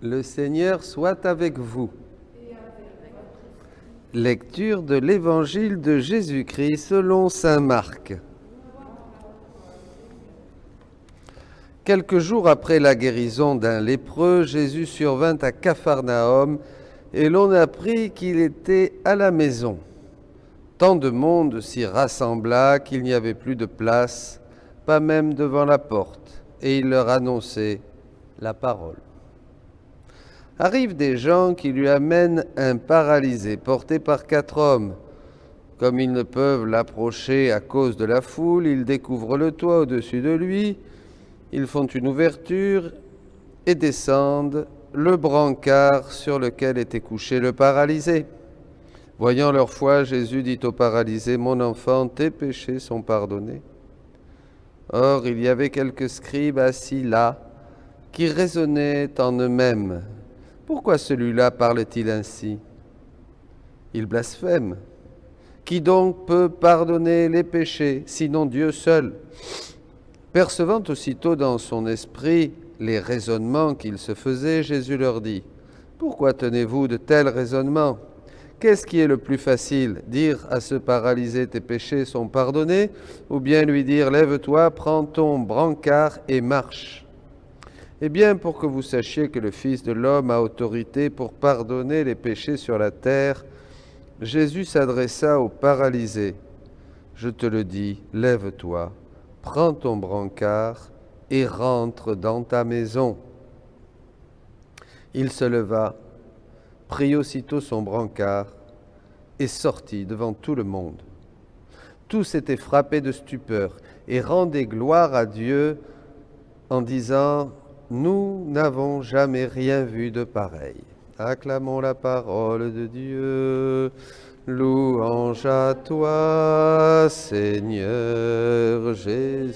Le Seigneur soit avec vous. Lecture de l'Évangile de Jésus-Christ selon saint Marc. Quelques jours après la guérison d'un lépreux, Jésus survint à Capharnaüm et l'on apprit qu'il était à la maison. Tant de monde s'y rassembla qu'il n'y avait plus de place, pas même devant la porte, et il leur annonçait la parole. Arrivent des gens qui lui amènent un paralysé porté par 4 hommes. Comme ils ne peuvent l'approcher à cause de la foule, ils découvrent le toit au-dessus de lui, ils font une ouverture et descendent le brancard sur lequel était couché le paralysé. Voyant leur foi, Jésus dit au paralysé, « Mon enfant, tes péchés sont pardonnés. » Or, il y avait quelques scribes assis là, qui raisonnaient en eux-mêmes. Pourquoi celui-là parle-t-il ainsi? Il blasphème. Qui donc peut pardonner les péchés, sinon Dieu seul? Percevant aussitôt dans son esprit les raisonnements qu'il se faisait, Jésus leur dit, « Pourquoi tenez-vous de tels raisonnements? Qu'est-ce qui est le plus facile? Dire à ce paralysé, tes péchés sont pardonnés, ou bien lui dire, lève-toi, prends ton brancard et marche. Eh bien, pour que vous sachiez que le Fils de l'homme a autorité pour pardonner les péchés sur la terre, Jésus s'adressa au paralysé. Je te le dis, lève-toi, prends ton brancard et rentre dans ta maison. Il se leva, prit aussitôt son brancard et sortit devant tout le monde. Tous étaient frappés de stupeur et rendaient gloire à Dieu en disant « Nous n'avons jamais rien vu de pareil. » Acclamons la parole de Dieu. Louange à toi, Seigneur Jésus.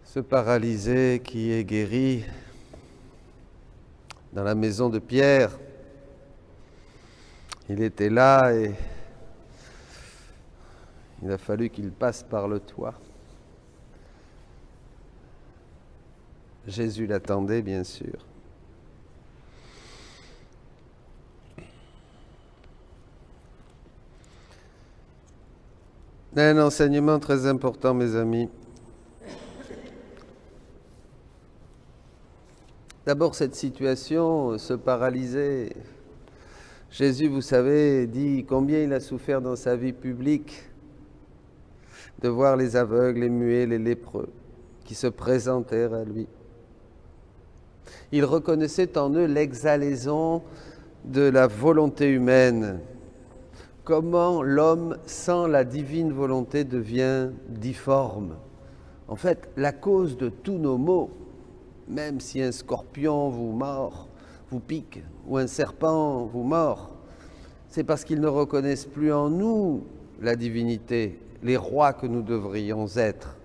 Ce paralysé qui est guéri dans la maison de Pierre, il était là et il a fallu qu'il passe par le toit. Jésus l'attendait, bien sûr. Un enseignement très important, mes amis. D'abord, cette situation, ce paralysé. Jésus, vous savez, dit combien il a souffert dans sa vie publique de voir les aveugles, les muets, les lépreux qui se présentèrent à lui. Il reconnaissait en eux l'exhalaison de la volonté humaine. Comment l'homme, sans la divine volonté, devient difforme. En fait, la cause de tous nos maux, même si un scorpion vous pique, ou un serpent vous mord, c'est parce qu'ils ne reconnaissent plus en nous la divinité, les rois que nous devrions être.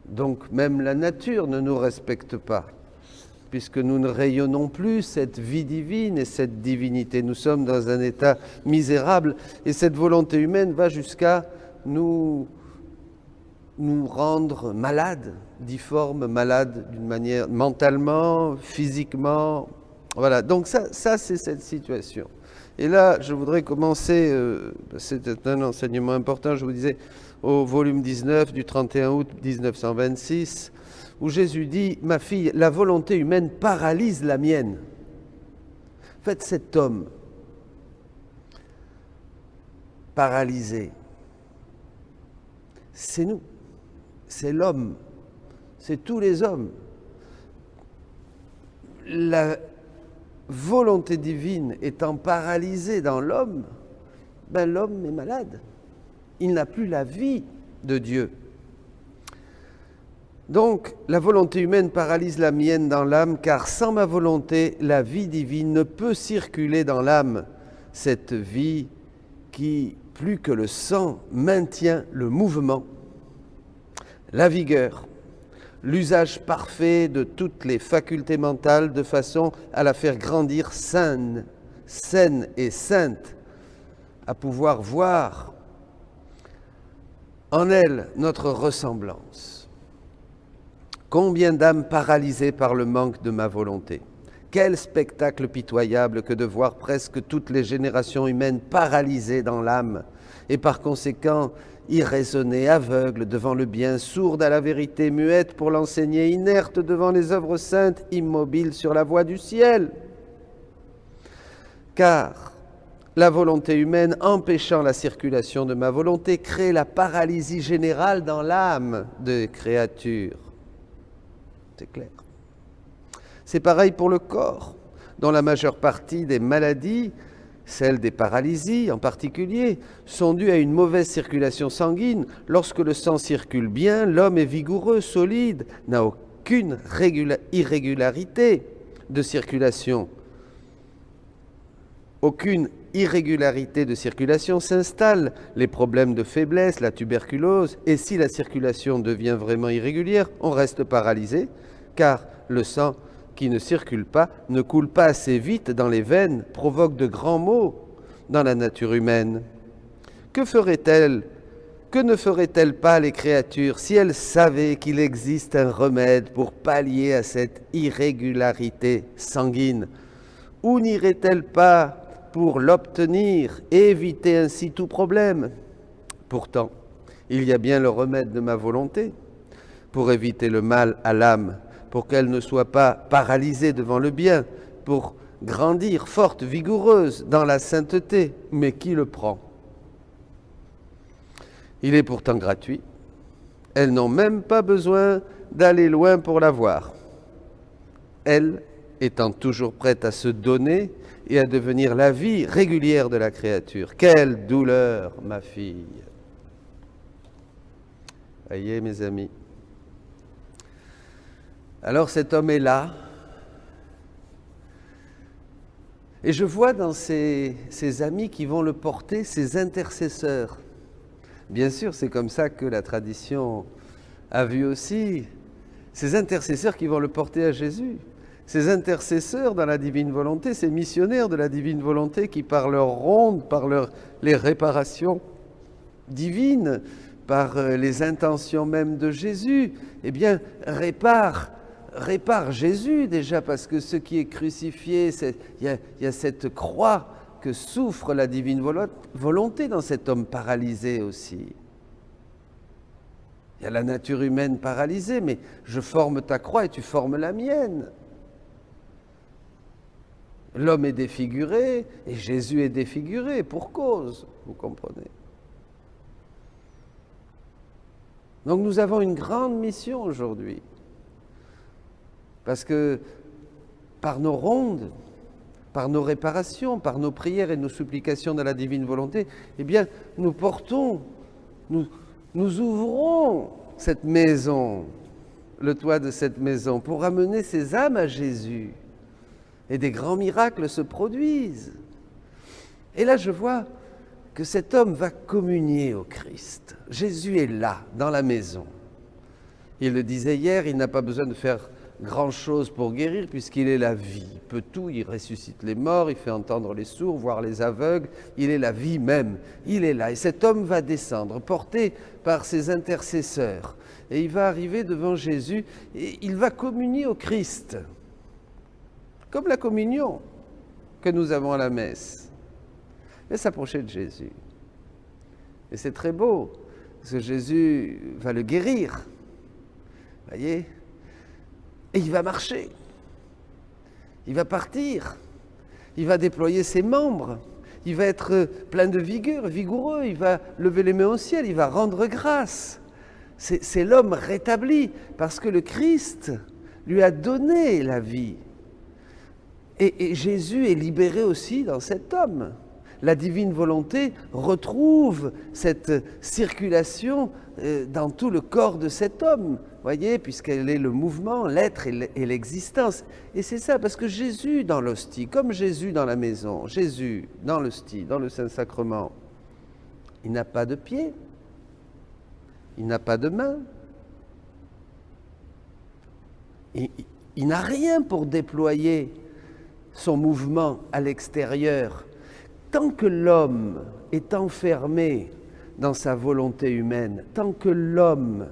Donc même la nature ne nous respecte pas, puisque nous ne rayonnons plus cette vie divine et cette divinité. Nous sommes dans un état misérable et cette volonté humaine va jusqu'à nous rendre malades, difformes, malades d'une manière mentalement, physiquement. Voilà, donc ça c'est cette situation. Et là, je voudrais commencer, c'est un enseignement important, je vous disais, au volume 19 du 31 août 1926, où Jésus dit « Ma fille, la volonté humaine paralyse la mienne. » En fait, cet homme paralysé, c'est nous, c'est l'homme, c'est tous les hommes. La volonté divine étant paralysée dans l'homme, l'homme est malade. Il n'a plus la vie de Dieu. Donc, la volonté humaine paralyse la mienne dans l'âme, car sans ma volonté, la vie divine ne peut circuler dans l'âme, cette vie qui, plus que le sang, maintient le mouvement, la vigueur, l'usage parfait de toutes les facultés mentales de façon à la faire grandir saine et sainte, à pouvoir voir en elle notre ressemblance. Combien d'âmes paralysées par le manque de ma volonté. Quel spectacle pitoyable que de voir presque toutes les générations humaines paralysées dans l'âme et par conséquent irraisonnées, aveugles devant le bien, sourdes à la vérité, muettes pour l'enseigner, inertes devant les œuvres saintes, immobiles sur la voie du ciel. Car la volonté humaine, empêchant la circulation de ma volonté, crée la paralysie générale dans l'âme des créatures. C'est clair. C'est pareil pour le corps, dont la majeure partie des maladies, celles des paralysies en particulier, sont dues à une mauvaise circulation sanguine. Lorsque le sang circule bien, l'homme est vigoureux, solide, n'a aucune irrégularité de circulation. Aucune irrégularité de circulation s'installe, les problèmes de faiblesse, la tuberculose, et si la circulation devient vraiment irrégulière, on reste paralysé, car le sang qui ne circule pas, ne coule pas assez vite dans les veines, provoque de grands maux dans la nature humaine. Que ne feraient-elles pas les créatures si elles savaient qu'il existe un remède pour pallier à cette irrégularité sanguine? Où n'iraient-elles pas pour l'obtenir et éviter ainsi tout problème? Pourtant, il y a bien le remède de ma volonté pour éviter le mal à l'âme, pour qu'elle ne soit pas paralysée devant le bien, pour grandir forte, vigoureuse dans la sainteté. Mais qui le prend? Il est pourtant gratuit. Elles n'ont même pas besoin d'aller loin pour l'avoir. Elles étant toujours prêtes à se donner et à devenir la vie régulière de la créature. Quelle douleur, ma fille! Voyez, mes amis. Alors cet homme est là, et je vois dans ses amis qui vont le porter, ses intercesseurs. Bien sûr, c'est comme ça que la tradition a vu aussi, ces intercesseurs qui vont le porter à Jésus. Ces intercesseurs dans la divine volonté, ces missionnaires de la divine volonté qui par leur ronde, par les réparations divines, par les intentions même de Jésus, eh bien, répare Jésus déjà, parce que ce qui est crucifié, il y a cette croix que souffre la divine volonté dans cet homme paralysé aussi. Il y a la nature humaine paralysée, mais je forme ta croix et tu formes la mienne. L'homme est défiguré et Jésus est défiguré pour cause, vous comprenez. Donc nous avons une grande mission aujourd'hui. Parce que par nos rondes, par nos réparations, par nos prières et nos supplications de la divine volonté, eh bien, nous portons, nous ouvrons cette maison, le toit de cette maison, pour amener ces âmes à Jésus. Et des grands miracles se produisent. Et là, je vois que cet homme va communier au Christ. Jésus est là, dans la maison. Il le disait hier, il n'a pas besoin de faire grand-chose pour guérir, puisqu'il est la vie. Il peut tout, il ressuscite les morts, il fait entendre les sourds, voir les aveugles, il est la vie même. Il est là. Et cet homme va descendre, porté par ses intercesseurs. Et il va arriver devant Jésus, et il va communier au Christ. Comme la communion que nous avons à la messe. Et s'approcher de Jésus. Et c'est très beau, parce que Jésus va le guérir. Voyez ? Et il va marcher. Il va partir. Il va déployer ses membres. Il va être plein de vigueur, vigoureux. Il va lever les mains au ciel. Il va rendre grâce. C'est l'homme rétabli, parce que le Christ lui a donné la vie. Et Jésus est libéré aussi dans cet homme. La divine volonté retrouve cette circulation dans tout le corps de cet homme, voyez, puisqu'elle est le mouvement, l'être et l'existence. Et c'est ça, parce que Jésus dans l'hostie, comme Jésus dans la maison, Jésus dans l'hostie, dans le Saint-Sacrement, il n'a pas de pied, il n'a pas de main, il n'a rien pour déployer son mouvement à l'extérieur. Tant que l'homme est enfermé dans sa volonté humaine. Tant que l'homme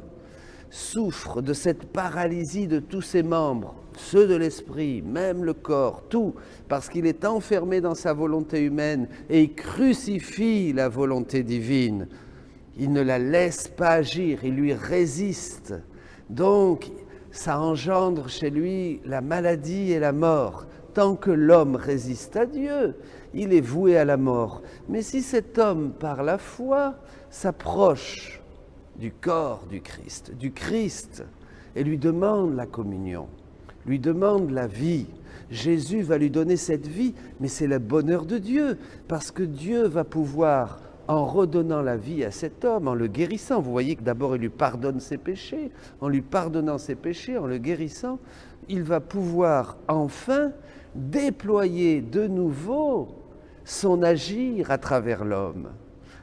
souffre de cette paralysie de tous ses membres, ceux de l'esprit, même le corps, tout, parce qu'il est enfermé dans sa volonté humaine et il crucifie la volonté divine, il ne la laisse pas agir, il lui résiste. Donc, ça engendre chez lui la maladie et la mort. Tant que l'homme résiste à Dieu, il est voué à la mort. Mais si cet homme, par la foi, s'approche du corps du Christ, et lui demande la communion, lui demande la vie, Jésus va lui donner cette vie, mais c'est le bonheur de Dieu, parce que Dieu va pouvoir, en redonnant la vie à cet homme, en le guérissant, vous voyez que d'abord il lui pardonne ses péchés, en lui pardonnant ses péchés, en le guérissant, il va pouvoir enfin déployer de nouveau son agir à travers l'homme,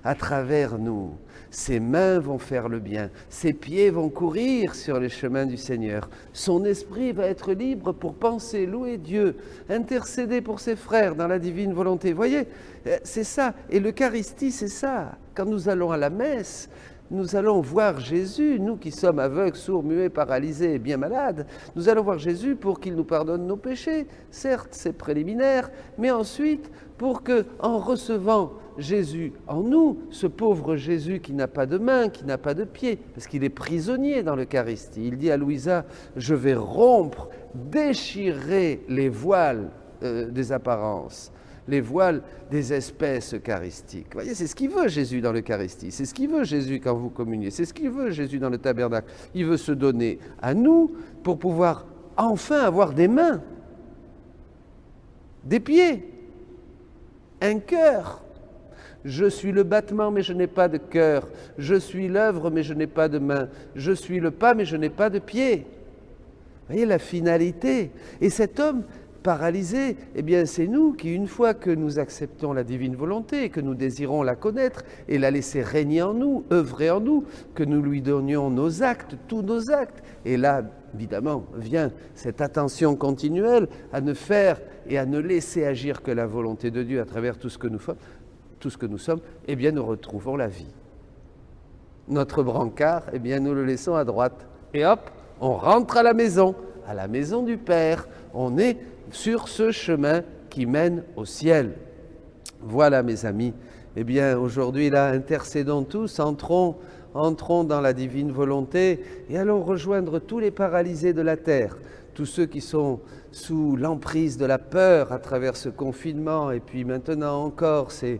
à travers nous. Ses mains vont faire le bien, ses pieds vont courir sur les chemins du Seigneur. Son esprit va être libre pour penser, louer Dieu, intercéder pour ses frères dans la divine volonté. Vous voyez, c'est ça. Et l'Eucharistie, c'est ça. Quand nous allons à la messe, nous allons voir Jésus, nous qui sommes aveugles, sourds, muets, paralysés et bien malades, nous allons voir Jésus pour qu'il nous pardonne nos péchés. Certes, c'est préliminaire, mais ensuite, pour que, en recevant Jésus en nous, ce pauvre Jésus qui n'a pas de main, qui n'a pas de pied, parce qu'il est prisonnier dans l'Eucharistie, il dit à Louisa, je vais rompre, déchirer les voiles des apparences, les voiles des espèces eucharistiques. Vous voyez, c'est ce qu'il veut Jésus dans l'Eucharistie, c'est ce qu'il veut Jésus quand vous communiez, c'est ce qu'il veut Jésus dans le tabernacle. Il veut se donner à nous pour pouvoir enfin avoir des mains, des pieds, un cœur. Je suis le battement, mais je n'ai pas de cœur. Je suis l'œuvre, mais je n'ai pas de main. Je suis le pas, mais je n'ai pas de pied. Vous voyez la finalité. Et cet homme paralysé, eh bien c'est nous qui, une fois que nous acceptons la divine volonté et que nous désirons la connaître et la laisser régner en nous, œuvrer en nous, que nous lui donnions nos actes, tous nos actes. Et là, évidemment, vient cette attention continuelle à ne faire et à ne laisser agir que la volonté de Dieu à travers tout ce que nous sommes, eh bien nous retrouvons la vie. Notre brancard, eh bien nous le laissons à droite. Et hop, on rentre à la maison du Père. On est sur ce chemin qui mène au ciel. Voilà mes amis, eh bien aujourd'hui là, intercédons tous, entrons dans la divine volonté et allons rejoindre tous les paralysés de la terre, tous ceux qui sont sous l'emprise de la peur à travers ce confinement et puis maintenant encore ces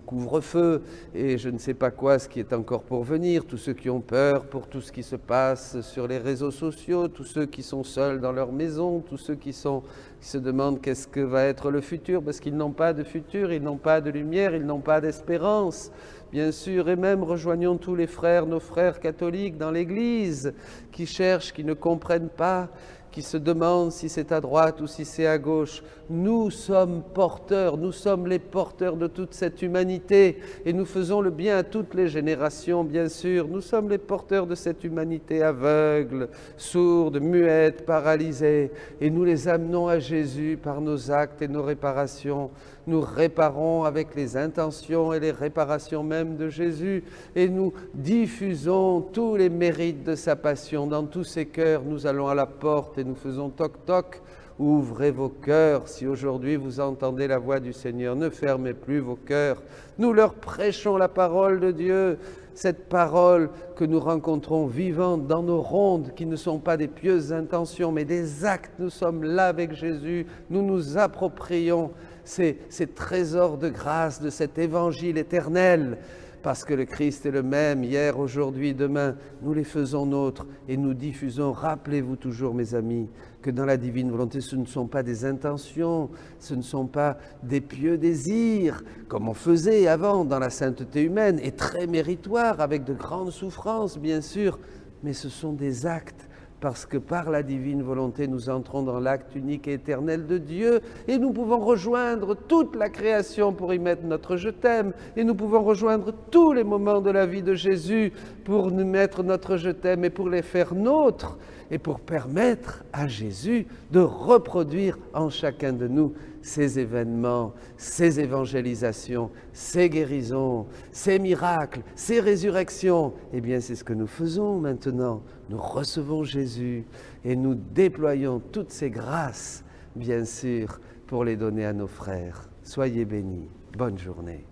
couvre-feux et je ne sais pas quoi, ce qui est encore pour venir, tous ceux qui ont peur pour tout ce qui se passe sur les réseaux sociaux, tous ceux qui sont seuls dans leur maison, tous ceux qui se demandent qu'est-ce que va être le futur, parce qu'ils n'ont pas de futur, ils n'ont pas de lumière, ils n'ont pas d'espérance. Bien sûr, et même rejoignons tous les frères, nos frères catholiques dans l'Église, qui cherchent, qui ne comprennent pas, qui se demandent si c'est à droite ou si c'est à gauche. Nous sommes porteurs, nous sommes les porteurs de toute cette humanité et nous faisons le bien à toutes les générations, bien sûr. Nous sommes les porteurs de cette humanité aveugle, sourde, muette, paralysée et nous les amenons à Jésus par nos actes et nos réparations. Nous réparons avec les intentions et les réparations même de Jésus et nous diffusons tous les mérites de sa passion dans tous ces cœurs. Nous allons à la porte et nous faisons toc-toc. Ouvrez vos cœurs. Si aujourd'hui vous entendez la voix du Seigneur, ne fermez plus vos cœurs. Nous leur prêchons la parole de Dieu, cette parole que nous rencontrons vivante dans nos rondes, qui ne sont pas des pieuses intentions, mais des actes. Nous sommes là avec Jésus, nous nous approprions ces trésors de grâce de cet évangile éternel, parce que le Christ est le même hier, aujourd'hui, demain. Nous les faisons nôtres et nous diffusons. Rappelez-vous toujours, mes amis, que dans la divine volonté, ce ne sont pas des intentions, ce ne sont pas des pieux désirs, comme on faisait avant dans la sainteté humaine, et très méritoire, avec de grandes souffrances, bien sûr, mais ce sont des actes, parce que par la divine volonté, nous entrons dans l'acte unique et éternel de Dieu et nous pouvons rejoindre toute la création pour y mettre notre je t'aime et nous pouvons rejoindre tous les moments de la vie de Jésus pour nous mettre notre je t'aime et pour les faire nôtres et pour permettre à Jésus de reproduire en chacun de nous ces événements, ces évangélisations, ces guérisons, ces miracles, ces résurrections. Eh bien, c'est ce que nous faisons maintenant. Nous recevons Jésus et nous déployons toutes ces grâces, bien sûr, pour les donner à nos frères. Soyez bénis. Bonne journée.